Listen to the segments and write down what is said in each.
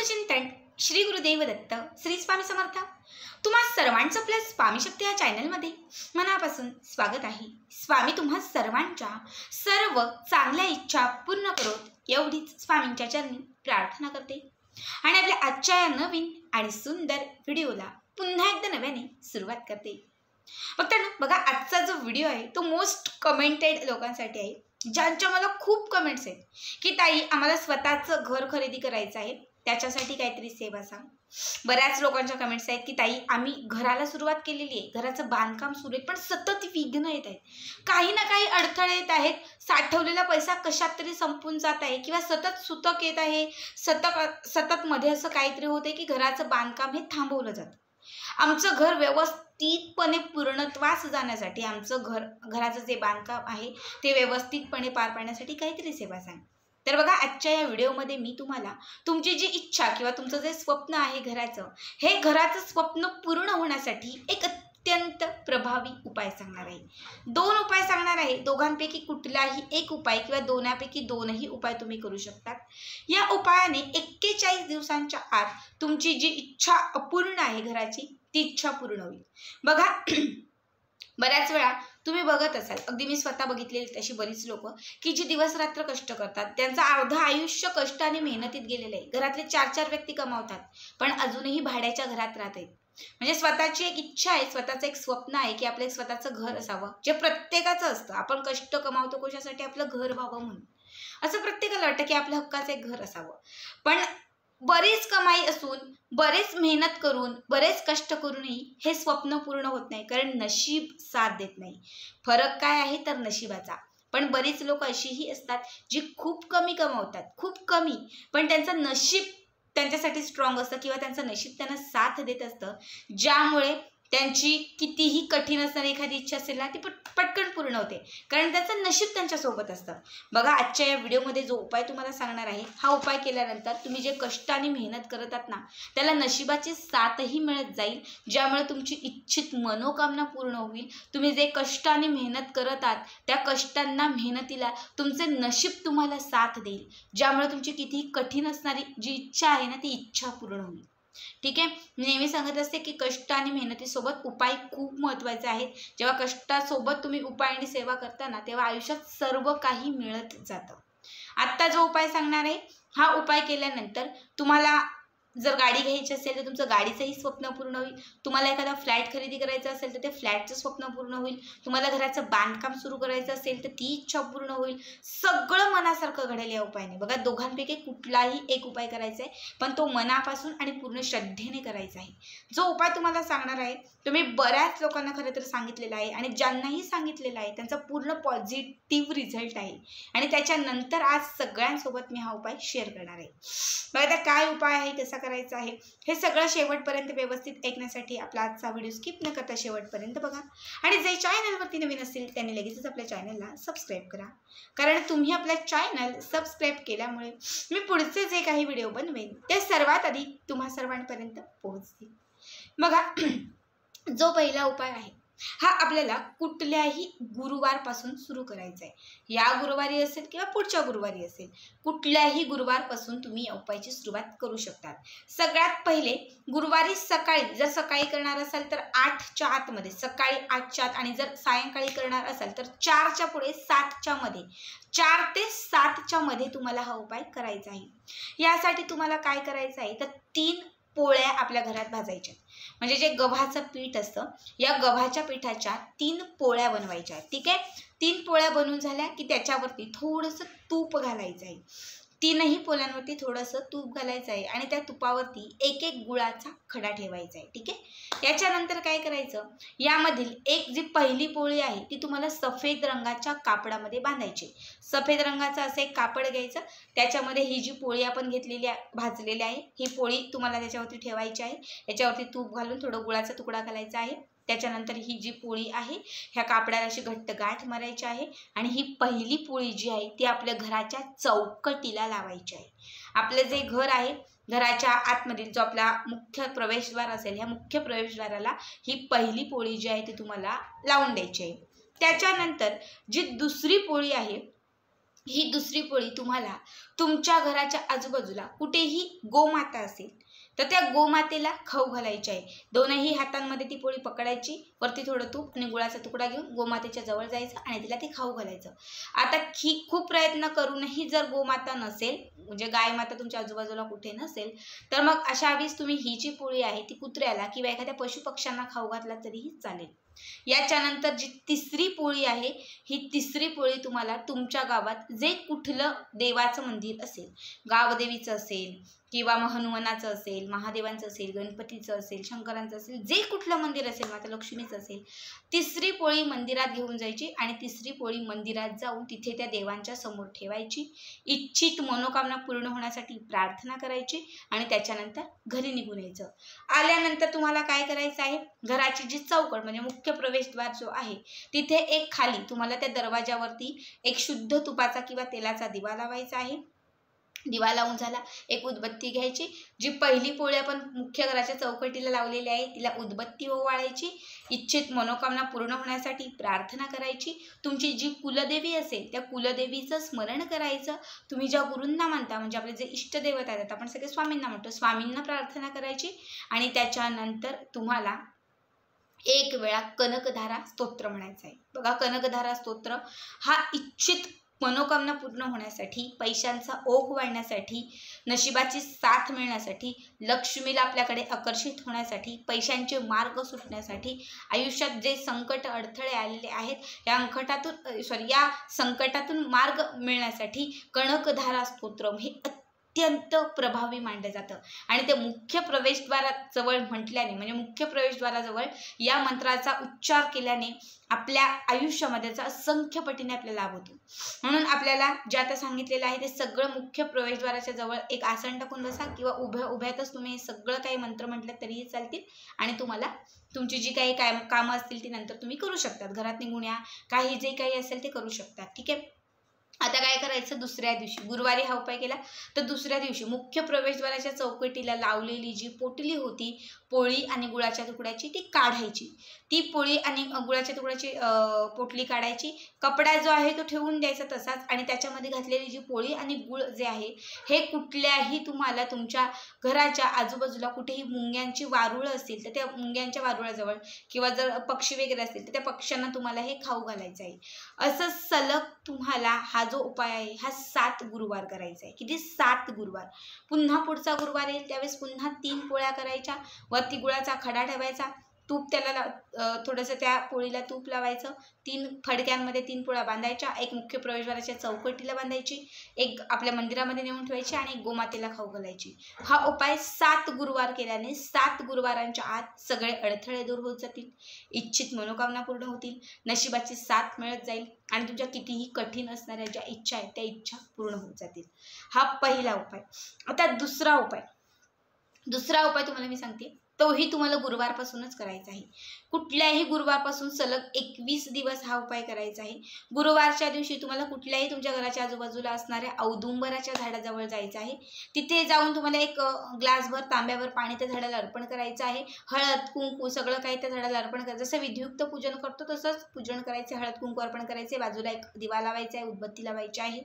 आत्मचिंतन श्री गुरुदेव दत्त श्री स्वामी समर्थ। तुम्हा सर्वांचं आपल्या स्वामी शक्ती या चॅनलमध्ये मनापासून स्वागत आहे। स्वामी तुम्हा सर्वांच्या सर्व चांगल्या इच्छा पूर्ण करोत एवढीच स्वामींच्या चरणी प्रार्थना करते आणि आपल्या आजच्या या नवीन आणि सुंदर व्हिडिओला पुन्हा एकदा नव्याने सुरुवात करते। बघा आजचा जो व्हिडिओ आहे तो मोस्ट कमेंटेड लोकांसाठी आहे, ज्यांच्या मला खूप कमेंट्स आहेत की ताई आम्हाला स्वतःचं घर खरेदी करायचं आहे, त्याच्यासाठी काहीतरी सेवा सांग। बऱ्याच लोकांच्या कमेंट्स आहेत की ताई आम्ही घराला सुरुवात केलेली आहे, घराचं बांधकाम सुरू आहे, पण सतत विघ्न येत आहेत, काही ना काही अडथळे येत आहेत, साठवलेला पैसा कशात तरी संपून जात आहे किंवा सतत सुतक येत आहे, सतत मध्ये असं काहीतरी होते की घराचं बांधकाम हे थांबवलं जातं। आमचं घर व्यवस्थितपणे पूर्णत्वास जाण्यासाठी, आमचं घराचं जे बांधकाम आहे ते व्यवस्थितपणे पार पाडण्यासाठी काहीतरी सेवा सांग। तर बघा आजच्या या व्हिडिओमध्ये मी तुम्हाला तुमची जी इच्छा किंवा तुमचं जे स्वप्न आहे घराचं, हे घराचं स्वप्न पूर्ण होण्यासाठी एक अत्यंत प्रभावी उपाय सांगणार आहे। दोन उपाय सांगणार आहे, दोघांपैकी कुठलाही एक उपाय किंवा दोनापैकी दोनही उपाय तुम्ही करू शकतात। या उपायाने 41 दिवसांच्या आत तुमची जी इच्छा अपूर्ण आहे घराची ती इच्छा पूर्ण होईल। बघा बऱ्याच वेळा तुम्ही बघत असाल, अगदी मी स्वतः बघितलेली तशी बरीच लोक की जी दिवस रात्र कष्ट करतात, त्यांचं अर्ध आयुष्य कष्ट आणि मेहनतीत गेलेलं आहे, घरातले 4-4 व्यक्ती कमावतात पण अजूनही भाड्याच्या घरात राहत आहेत। म्हणजे स्वतःची एक इच्छा आहे, स्वतःचं एक स्वप्न आहे की आपलं एक स्वतःचं घर असावं, जे प्रत्येकाचं असतं। आपण कष्ट कमावतो कशासाठी? आपलं घर व्हावं म्हणून। असं प्रत्येकाला वाटतं की आपल्या हक्काचं एक घर असावं, पण बरीच कमाई असून, बरेच मेहनत करून, बरेच कष्ट करूनही हे स्वप्न पूर्ण होत नाही, कारण नशीब साथ देत नाही। फरक काय आहे तर नशिबाचा। पण बरीच लोक अशीही असतात जी खूप कमी कमावतात, खूप कमी, पण त्यांचं नशीब त्यांच्यासाठी स्ट्रॉंग असतं किंवा त्यांचं नशीब त्यांना साथ देत असतं, ज्यामुळे त्यांची कितीही कठीण असणारी एखादी इच्छा असेल ना ती पटकन पूर्ण होते, कारण त्याचं नशीब त्यांच्यासोबत असतं। बघा आजच्या या व्हिडिओमध्ये जो उपाय तुम्हाला सांगणार आहे, हा उपाय केल्यानंतर तुम्ही जे कष्ट आणि मेहनत करत आहात ना त्याला नशिबाची साथही मिळत जाईल, ज्यामुळे तुमची इच्छित मनोकामना पूर्ण होईल। तुम्ही जे कष्ट आणि मेहनत करत आहात त्या कष्टांना, मेहनतीला तुमचे नशीब तुम्हाला साथ देईल, ज्यामुळे तुमची कितीही कठीण असणारी जी इच्छा आहे ना ती इच्छा पूर्ण होईल। ठीक आहे, नेहमी सांगत असते की कष्ट आणि मेहनतीसोबत उपाय खूप महत्त्वाचे आहेत। जेव्हा कष्टासोबत तुम्ही उपाय आणि सेवा करता ना तेव्हा आयुष्यात सर्व काही मिळत जातं। आत्ता जो उपाय सांगणार आहे हा उपाय केल्यानंतर तुम्हाला जर गाडी घ्यायची असेल तर तुमचं गाडीचंही स्वप्न पूर्ण होईल, तुम्हाला एखादा फ्लॅट खरेदी करायचं असेल तर ते फ्लॅटचं स्वप्न पूर्ण होईल, तुम्हाला घराचं बांधकाम सुरू करायचं असेल तर ती इच्छा पूर्ण होईल। सगळं मनासारखं घडेल या उपायाने। बघा दोघांपैकी कुठलाही एक उपाय करायचा आहे, पण तो मनापासून आणि पूर्ण श्रद्धेने करायचा आहे। जो उपाय तुम्हाला सांगणार आहे तो मी बऱ्याच लोकांना खरं तर सांगितलेला आहे आणि ज्यांनाही सांगितलेला आहे त्यांचा पूर्ण पॉझिटिव्ह रिझल्ट आहे आणि त्याच्यानंतर आज सगळ्यांसोबत मी हा उपाय शेअर करणार आहे। बघा आता काय उपाय आहे, कसा करायचं आहे, हे सगळं शेवटपर्यंत व्यवस्थित ऐकण्यासाठी आपला आजचा व्हिडिओ स्किप न करता शेवटपर्यंत बघा आणि जे चॅनलवरती नवीन असतील त्यांनी लगेचच आपल्या चॅनलला सबस्क्राईब करा, कारण तुम्ही आपल्या चॅनल सबस्क्राईब केल्यामुळे मी पुढचे जे काही व्हिडिओ बनवेन ते सर्वात आधी तुम्हा सर्वांपर्यंत पोहोचतील। बघा जो पहिला उपाय आहे हा आपल्याला कुठल्याही गुरुवारपासून सुरू करायचा आहे। या गुरुवारी असेल किंवा पुढच्या गुरुवारी असेल, कुठल्याही गुरुवारपासून तुम्ही या उपायाची सुरुवात करू शकतात। सगळ्यात पहिले गुरुवारी सकाळी, जर सकाळी करणार असाल तर 8च्या आतमध्ये, सकाळी 8च्या आत, आणि जर सायंकाळी करणार असाल तर 4च्या पुढे 7च्या मध्ये, 4 ते 7च्या मध्ये तुम्हाला हा उपाय करायचा आहे। यासाठी तुम्हाला काय करायचं आहे तर 3 पोळ्या आपल्या घरात भाजायच्या, म्हणजे जे गव्हाचं पीठ असतं या गव्हाच्या पिठाच्या 3 पोळ्या बनवायच्या आहेत। ठीक आहे, 3 पोळ्या बनवून झाल्या की त्याच्यावरती थोडंसं तूप घालायचं आहे। 3ही पोळ्यांवरती थोडंसं तूप घालायचं आहे आणि त्या तुपावरती एक गुळाचा खडा ठेवायचा आहे। ठीक आहे, याच्यानंतर काय करायचं, यामधील एक जी पहिली पोळी आहे ती तुम्हाला सफेद रंगाच्या कापडामध्ये बांधायची। सफेद रंगाचं असं एक कापड घ्यायचं, त्याच्यामध्ये ही जी पोळी आपण घेतलेली भाजलेली आहे ही पोळी तुम्हाला त्याच्यावरती ठेवायची आहे। याच्यावरती तूप घालून थोडं गुळाचा तुकडा घालायचा आहे। त्याच्यानंतर ही जी पोळी आहे ह्या कापडाला अशी घट्ट गाठ मारायची आहे आणि ही पहिली पोळी जी आहे ती आपल्या घराच्या चौकटीला लावायची आहे। आपलं जे घर आहे, घराच्या आतमधील जो आपला मुख्य प्रवेशद्वार असेल, ह्या मुख्य प्रवेशद्वाराला ही पहिली पोळी जी आहे ती तुम्हाला लावून द्यायची आहे। त्याच्यानंतर जी दुसरी पोळी आहे ही दुसरी पोळी तुम्हाला तुमच्या घराच्या आजूबाजूला कुठेही गोमाता असेल तर त्या गोमातेला खाऊ घालायची आहे. दोनही हातांमध्ये ती पोळी पकडायची, वरती थोडं तूप आणि गुळाचा तुकडा घेऊन गोमातेच्या जवळ जायचं आणि तिला ते खाऊ घालायचं. आता खूप प्रयत्न करूनही जर गोमाता नसेल, म्हणजे गाय माता तुमच्या आजूबाजूला कुठे नसेल, तर मग अशा वेळेस तुम्ही ही जी पोळी आहे ती कुत्र्याला किंवा एखाद्या पशुपक्ष्यांना खाऊ घातला तरीही चालेल. याच्यानंतर जी तिसरी पोळी आहे, ही तिसरी पोळी तुम्हाला तुमच्या गावात जे कुठलं देवाचं मंदिर असेल, गावदेवीचं असेल किंवा हनुमानाचं असेल, महादेवांचं असेल, गणपतीचं असेल, शंकरांचं असेल, जे कुठलं मंदिर असेल, माता लक्ष्मीचं असेल, तिसरी पोळी मंदिरात घेऊन जायची आणि तिसरी पोळी मंदिरात जाऊन तिथे त्या देवांच्या समोर ठेवायची. इच्छित मनोकामना पूर्ण होण्यासाठी प्रार्थना करायची आणि त्याच्यानंतर घरी निघून यायचं. आल्यानंतर तुम्हाला काय करायचं आहे, घराची जी चौकट म्हणजे मुख्य प्रवेशद्वार जो आहे तिथे एक खाली तुम्हाला त्या दरवाजावरती एक शुद्ध तुपाचा किंवा तेलाचा दिवा लावायचा आहे. दिवा लावून झाला, एक उदबत्ती घ्यायची. जी पहिली पोळी आपण मुख्य घराच्या चौकटीला लावलेली आहे तिला उदबत्ती ओवाळायची. इच्छित मनोकामना पूर्ण होण्यासाठी प्रार्थना करायची. तुमची जी कुलदेवी असेल त्या कुलदेवीचं स्मरण करायचं. तुम्ही ज्या गुरूंना मानता, म्हणजे आपले जे इष्टदैवत आहेत, आपण सगळे स्वामींना म्हणतो, स्वामींना प्रार्थना करायची आणि त्याच्यानंतर तुम्हाला एक वेळा कनकधारा स्तोत्र म्हणायचं आहे. बघा, कनकधारा स्तोत्र हा इच्छित मनोकामना पूर्ण होण्यासाठी, पैशांचा ओघ वाढण्यासाठी, नशिबाची साथ मिळण्यासाठी, लक्ष्मीला आपल्याकडे आकर्षित होण्यासाठी, पैशांचे मार्ग सुटण्यासाठी, आयुष्यात जे संकट अडथळे आलेले आहेत या संकटातून मार्ग मिळण्यासाठी कनकधारा स्तोत्र हे अत्यंत प्रभावी मानलं जातं. आणि ते मुख्य प्रवेशद्वाराजवळ म्हटल्याने, म्हणजे मुख्य प्रवेशद्वाराजवळ या मंत्राचा उच्चार केल्याने आपल्या आयुष्यामध्ये त्याचा असंख्य पटीने आपल्याला लाभ होतो. म्हणून आपल्याला जे आता सांगितलेलं आहे ते सगळं मुख्य प्रवेशद्वाराच्या जवळ एक आसन टाकून बसा किंवा उभ्यातच तुम्ही हे सगळं काही मंत्र म्हटलं तरीही चालतील आणि तुम्हाला तुमची जी काही कामं असतील ती नंतर तुम्ही करू शकतात. घरात निघून या, काही जे काही असेल ते करू शकतात. ठीक आहे. आता काय करायचं, दुसऱ्या दिवशी, गुरुवारी हा उपाय केला तर दुसऱ्या दिवशी मुख्य प्रवेशद्वाराच्या चौकटीला लावलेली जी पोटली होती पोळी आणि गुळाच्या तुकड्याची ती काढायची. ती पोळी आणि गुळाच्या तुकड्याची पोटली काढायची. कपडा जो आहे तो ठेवून द्यायचा तसाच आणि त्याच्यामध्ये घातलेली जी पोळी आणि गुळ जे आहे हे कुठल्याही तुम्हाला तुमच्या घराच्या आजूबाजूला कुठेही मुंग्यांची वारुळं असतील तर त्या मुंग्यांच्या वारुळाजवळ किंवा जर पक्षी वगैरे असतील तर त्या पक्ष्यांना तुम्हाला हे खाऊ घालायचं आहे. असं सलग तुम्हाला हा जो उपाय आहे हा 7 गुरुवार करायचा आहे. किती? 7 गुरुवार. पुन्हा पुढचा गुरुवार येईल त्यावेळेस पुन्हा 3 पोळ्या करायच्या, वरती गुळाचा खडा ठेवायचा, तूप त्याला थोडंसं त्या पोळीला तूप लावायचं, 3 फडक्यांमध्ये 3 पोळ्या बांधायच्या, एक मुख्य प्रवेशद्वाराच्या चौकटीला बांधायची, एक आपल्या मंदिरामध्ये नेऊन ठेवायची आणि एक गोमातेला खाऊ घालायची. हा उपाय 7 गुरुवार केल्याने 7 गुरुवारांच्या आत सगळे अडथळे दूर होत जातील, इच्छित मनोकामना पूर्ण होतील, नशिबाची साथ मिळत जाईल आणि तुमच्या कितीही कठीण असणाऱ्या ज्या इच्छा आहेत त्या इच्छा पूर्ण होत जातील. हा पहिला उपाय. आता दुसरा उपाय तुम्हाला मी सांगते, तोही तुम्हाला गुरुवारपासूनच करायचा आहे. कुठल्याही गुरुवारपासून सलग 21 दिवस हा उपाय करायचा आहे. गुरुवारच्या दिवशी तुम्हाला कुठल्याही तुमच्या घराच्या आजूबाजूला असणाऱ्या औदुंबराच्या झाडाजवळ जायचं आहे. तिथे जाऊन तुम्हाला एक ग्लासभर तांब्यावर पाणी त्या झाडाला अर्पण करायचं आहे. हळद कुंकू सगळं काही त्या झाडाला अर्पण करायचं. जसं विधियुक्त पूजन करतो तसंच पूजन करायचे, हळद कुंकू अर्पण करायचे, बाजूला एक दिवा लावायचा आहे, उदबत्ती लावायची आहे.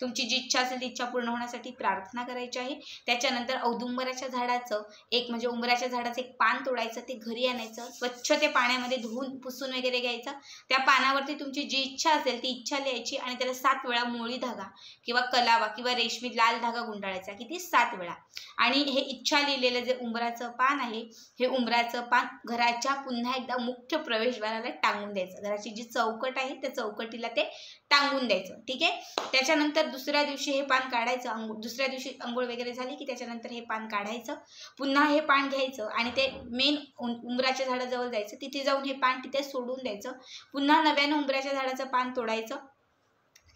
तुमची जी इच्छा असेल ती इच्छा पूर्ण होण्यासाठी प्रार्थना करायची आहे. त्याच्यानंतर औदुंबराच्या झाडाचं एक म्हणजे उंबराच्या झाडाचं एक पान तोडायचं, ते घरी आणायचं, स्वच्छ ते पाण्यामध्ये धुवून पुसून वगैरे घ्यायचं. त्या पानावरती तुमची जी इच्छा असेल ती इच्छा लिहायची आणि त्याला 7 वेळा मोळी धागा किंवा कलावा किंवा रेशमी लाल धागा गुंडाळायचा. किती? 7 वेळा. आणि हे इच्छा लिहिलेलं जे उंबराचं पान आहे हे उंबराचं पान घराच्या पुन्हा एकदा मुख्य प्रवेशद्वाराला टांगून द्यायचं. घराची जी चौकट आहे त्या चौकटीला ते टांगून द्यायचं. ठीक आहे. त्याच्यानंतर दुसऱ्या दिवशी हे पान काढायचं. दुसऱ्या दिवशी अंघोळ वगैरे झाली की त्याच्यानंतर हे पान काढायचं, पुन्हा हे पान घ्यायचं आणि ते मेन उंबराच्या झाडाजवळ जायचं, तिथे जाऊन हे पान तिथे सोडून द्यायचं. पुन्हा नव्यानं उंबराच्या झाडाचं पान तोडायचं,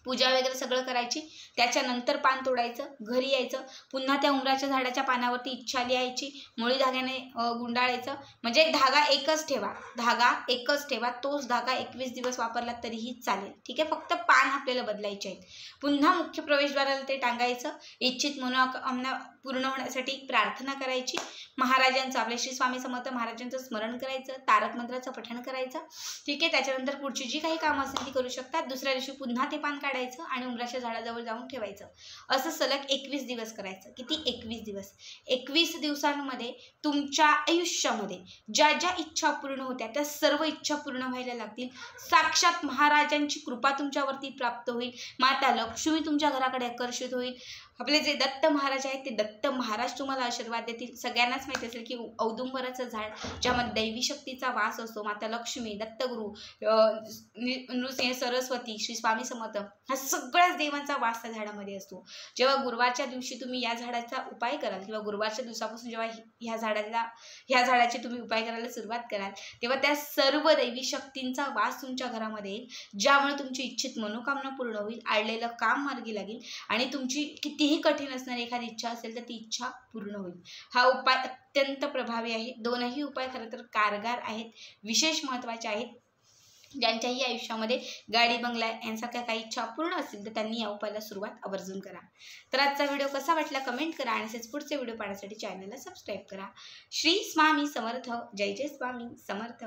पूजा वगैरे सगळं करायची. त्याच्यानंतर पान तोडायचं, घरी यायचं, पुन्हा त्या उंबराच्या झाडाच्या पानावरती इच्छा लिहायची, मोळी धाग्याने गुंडाळायचं. म्हणजे धागा एकच ठेवा, तोच धागा 21 दिवस वापरला तरीही चालेल. ठीक आहे. फक्त पान आपल्याला बदलायचे आहेत. पुन्हा मुख्य प्रवेशद्वाराला ते टांगायचं. इच्छित मनोकामना पूर्ण होण्यासाठी प्रार्थना करायची, महाराजांचं आपले श्री स्वामी समर्थ महाराजांचं स्मरण करायचं, तारक मंत्राचं पठण करायचं. ठीक आहे. त्याच्यानंतर पुढची जी काही कामं असेल ती करू शकतात. दुसऱ्या दिवशी पुन्हा ते पान काढायचं आणि उंबराच्या झाडाजवळ जाऊन ठेवायचं. असं सलग 21 दिवस करायचं. किती? 21 दिवस. 21 दिवसांमध्ये तुमच्या आयुष्यामध्ये ज्या ज्या इच्छा पूर्ण होत्या त्या सर्व इच्छा पूर्ण व्हायला लागतील. साक्षात महाराजांची कृपा तुमच्यावरती प्राप्त होईल. माता लक्ष्मी तुमच्या घराकडे आकर्षित होईल. आपले जे दत्त महाराज आहेत ते दत्त महाराज तुम्हाला आशीर्वाद देतील. सगळ्यांनाच माहिती असेल की औदुंबराचं झाड ज्यामध्ये दैवी शक्तीचा वास असतो, माता लक्ष्मी, दत्तगुरु, नृसिंह, सरस्वती, श्री स्वामी समर्थ, हा सगळ्याच देवांचा वास त्या झाडामध्ये असतो. जेव्हा गुरुवारच्या दिवशी तुम्ही या झाडाचा उपाय कराल किंवा गुरुवारच्या दिवसापासून जेव्हा ह्या झाडाची तुम्ही उपाय करायला सुरुवात कराल तेव्हा त्या सर्व दैवी शक्तींचा वास तुमच्या घरामध्ये येईल, ज्यामुळे तुमची इच्छित मनोकामना पूर्ण होईल, आडलेलं काम मार्गी लागेल आणि तुमची कितीही कठीण असणारी एखादी इच्छा असेल तर ती इच्छा पूर्ण होईल. हा उपाय अत्यंत प्रभावी आहे. दोनही उपाय खरं तर कारगर आहेत, विशेष महत्त्वाचे आहेत. ज्यांच्याही आयुष्यामध्ये गाडी बंगला यांसारख्या काही इच्छा पूर्ण असतील तर त्यांनी या उपायाला सुरुवात आवर्जून करा. तर आजचा व्हिडिओ कसा वाटला कमेंट करा आणि असेच पुढचे व्हिडिओ पाहण्यासाठी चॅनलला सबस्क्राईब करा. श्री स्वामी समर्थ. जय जय स्वामी समर्थ.